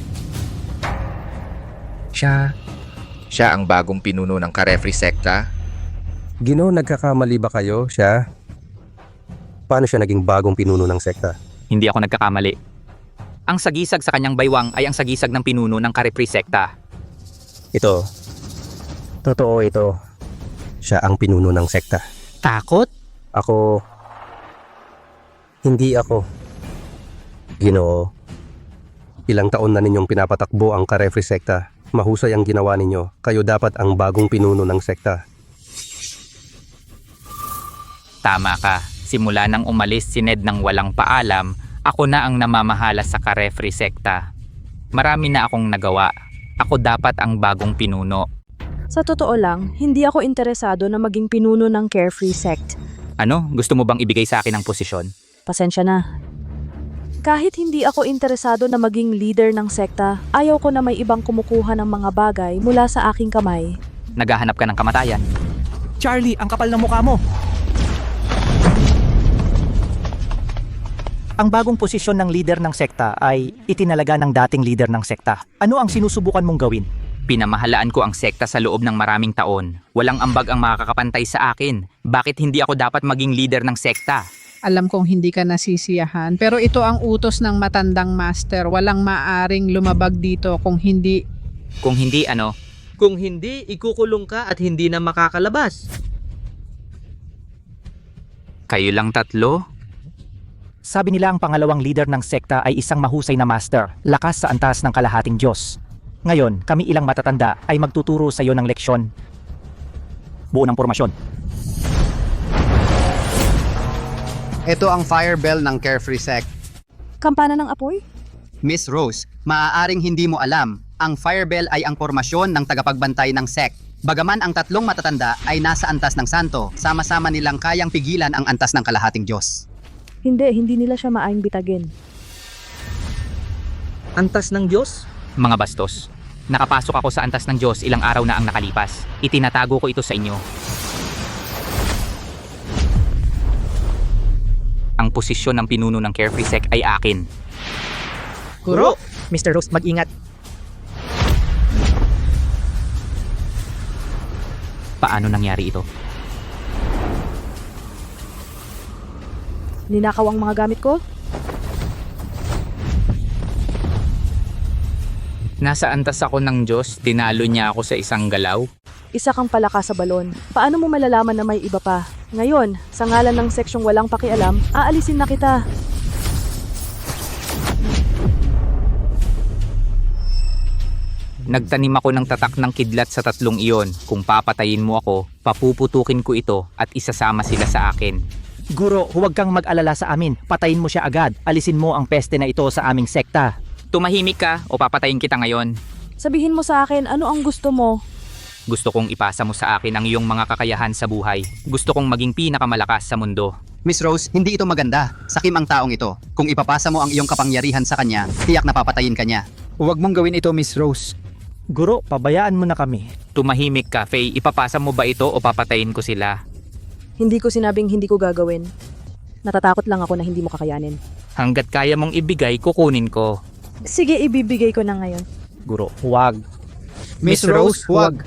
Siya ang bagong pinuno ng Carefree Sekta? Gino, nagkakamali ba kayo? Siya? Paano siya naging bagong pinuno ng sekta? Hindi ako nagkakamali. Ang sagisag sa kanyang baywang ay ang sagisag ng pinuno ng Carefree Sekta. Ito. Totoo ito. Siya ang pinuno ng sekta. Takot? Ako. Hindi ako. Ginoo. Ilang taon na ninyong pinapatakbo ang Carefree Sekta. Mahusay ang ginawa ninyo. Kayo dapat ang bagong pinuno ng sekta. Tama ka. Simula nang umalis si Ned ng walang paalam, ako na ang namamahala sa Carefree Sekta. Marami na akong nagawa. Ako dapat ang bagong pinuno. Sa totoo lang, hindi ako interesado na maging pinuno ng Carefree Sect. Ano? Gusto mo bang ibigay sa akin ang posisyon? Pasensya na. Kahit hindi ako interesado na maging leader ng sekta, ayaw ko na may ibang kumukuha ng mga bagay mula sa aking kamay. Naghahanap ka ng kamatayan. Charlie, ang kapal ng mukha mo! Ang bagong posisyon ng leader ng sekta ay itinalaga ng dating leader ng sekta. Ano ang sinusubukan mong gawin? Pinamahalaan ko ang sekta sa loob ng maraming taon. Walang ambag ang makakapantay sa akin. Bakit hindi ako dapat maging leader ng sekta? Alam kong hindi ka nasisiyahan, pero ito ang utos ng matandang master. Walang maaring lumabag dito kung hindi... Kung hindi ano? Kung hindi, ikukulong ka at hindi na makakalabas. Kayo lang tatlo? Sabi nila ang pangalawang leader ng sekta ay isang mahusay na master, lakas sa antas ng kalahating Diyos. Ngayon, kami ilang matatanda ay magtuturo sa iyo ng leksyon. Buo ng pormasyon. Ito ang fire bell ng Carefree Sect. Kampana ng apoy? Miss Rose, maaaring hindi mo alam, ang fire bell ay ang pormasyon ng tagapagbantay ng sect. Bagaman ang tatlong matatanda ay nasa antas ng santo, sama-sama nilang kayang pigilan ang antas ng kalahating Diyos. Hindi nila siya maaring bitagin. Antas ng Diyos? Mga bastos. Nakapasok ako sa antas ng Diyos ilang araw na ang nakalipas. Itinatago ko ito sa inyo. Ang posisyon ng pinuno ng Carefree Sect ay akin. Guro! Mr. Rose, mag-ingat. Paano nangyari ito? Ninakaw ang mga gamit ko? Nasa antas ako ng Diyos, tinalo niya ako sa isang galaw. Isa kang palaka sa balon. Paano mo malalaman na may iba pa? Ngayon, sa ngalan ng seksyong walang pakialam, aalisin na kita. Nagtanim ako ng tatak ng kidlat sa tatlong iyon. Kung papatayin mo ako, papuputukin ko ito at isasama sila sa akin. Guro, huwag kang mag-alala sa amin. Patayin mo siya agad. Alisin mo ang peste na ito sa aming sekta. Tumahimik ka o papatayin kita ngayon. Sabihin mo sa akin ano ang gusto mo. Gusto kong ipasa mo sa akin ang iyong mga kakayahan sa buhay. Gusto kong maging pinakamalakas sa mundo. Miss Rose, hindi ito maganda. Sakim ang taong ito. Kung ipapasa mo ang iyong kapangyarihan sa kanya, tiyak na papatayin ka niya. Huwag mong gawin ito, Miss Rose. Guro, pabayaan mo na kami. Tumahimik ka, Faye. Ipapasa mo ba ito o papatayin ko sila? Hindi ko sinabing hindi ko gagawin. Natatakot lang ako na hindi mo kakayanin. Hanggat kaya mong ibigay, kukunin ko. Sige, ibibigay ko na ngayon. Guro. Huwag. Miss Rose, huwag.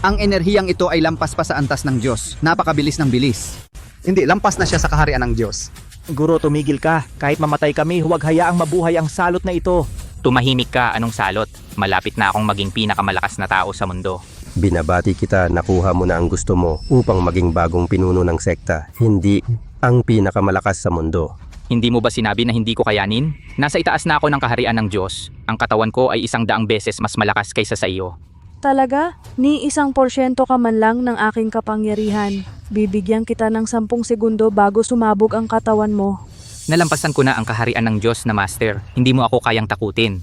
Ang enerhiyang ito ay lampas pa sa antas ng Diyos. Napakabilis ng bilis. Hindi, lampas na siya sa kaharian ng Diyos. Guro, tumigil ka. Kahit mamatay kami, huwag hayaang mabuhay ang salot na ito. Tumahimik ka, anong salot? Malapit na akong maging pinakamalakas na tao sa mundo. Binabati kita, nakuha mo na ang gusto mo upang maging bagong pinuno ng sekta, hindi ang pinakamalakas sa mundo. Hindi mo ba sinabi na hindi ko kayanin? Nasa itaas na ako ng kaharian ng Diyos. Ang katawan ko ay 100 beses mas malakas kaysa sa iyo. Talaga? Ni 1% ka man lang ng aking kapangyarihan. Bibigyan kita ng 10 segundo bago sumabog ang katawan mo. Nalampasan ko na ang kaharian ng Diyos na Master. Hindi mo ako kayang takutin.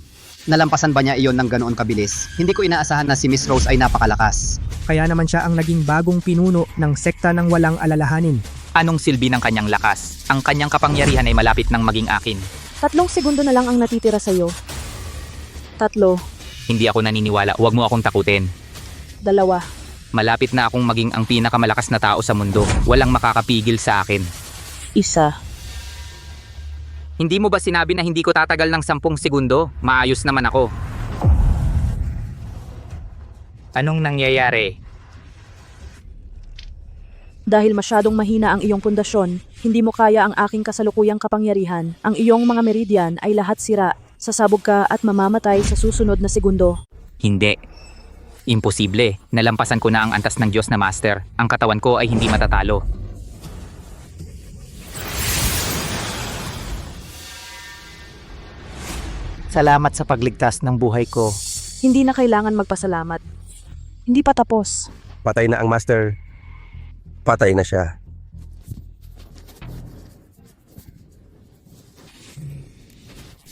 Nalampasan ba niya iyon ng ganoon kabilis? Hindi ko inaasahan na si Miss Rose ay napakalakas. Kaya naman siya ang naging bagong pinuno ng sekta ng walang alalahanin. Anong silbi ng kanyang lakas? Ang kanyang kapangyarihan ay malapit ng maging akin. 3 segundo na lang ang natitira sa'yo. 3, Hindi ako naniniwala, huwag mo akong takutin. 2. Malapit na akong maging ang pinakamalakas na tao sa mundo. Walang makakapigil sa akin. 1. Hindi mo ba sinabi na hindi ko tatagal ng 10 segundo? Maayos naman ako. Anong nangyayari? Dahil masyadong mahina ang iyong pundasyon, hindi mo kaya ang aking kasalukuyang kapangyarihan. Ang iyong mga meridian ay lahat sira. Sasabog ka at mamamatay sa susunod na segundo. Hindi. Imposible. Nalampasan ko na ang antas ng Diyos na Master. Ang katawan ko ay hindi matatalo. Salamat sa pagligtas ng buhay ko. Hindi na kailangan magpasalamat. Hindi pa tapos. Patay na ang master. Patay na siya.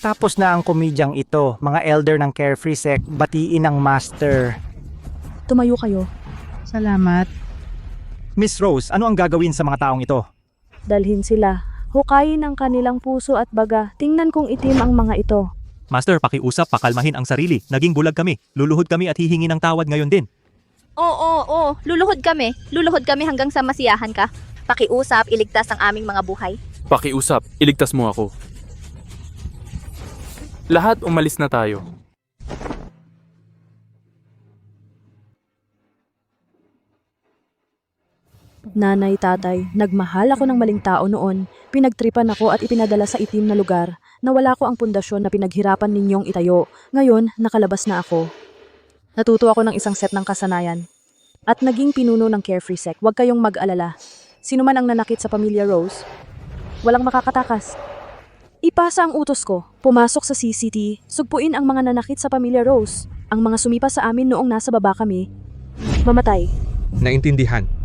Tapos na ang komedyang ito. Mga elder ng Carefree Sect, batiin ang master. Tumayo kayo. Salamat. Miss Rose, ano ang gagawin sa mga taong ito? Dalhin sila. Hukayin ang kanilang puso at baga. Tingnan kung itim ang mga ito. Master, pakiusap, pakalmahin ang sarili. Naging bulag kami. Luluhod kami at hihingi ng tawad ngayon din. Oo. Luluhod kami. Luluhod kami hanggang sa masiyahan ka. Pakiusap, iligtas ang aming mga buhay. Pakiusap, iligtas mo ako. Lahat umalis na tayo. Nanay, tatay, nagmahal ako ng maling tao noon. Pinagtripan ako at ipinadala sa itim na lugar. Nawala ko ang pundasyon na pinaghirapan ninyong itayo. Ngayon, nakalabas na ako. Natuto ako ng isang set ng kasanayan. At naging pinuno ng Carefree Sect. Huwag kayong mag-alala. Sino man ang nanakit sa pamilya Rose, walang makakatakas. Ipasa ang utos ko. Pumasok sa CCT, sugpuin ang mga nanakit sa pamilya Rose. Ang mga sumipa sa amin noong nasa baba kami, mamatay. Naintindihan.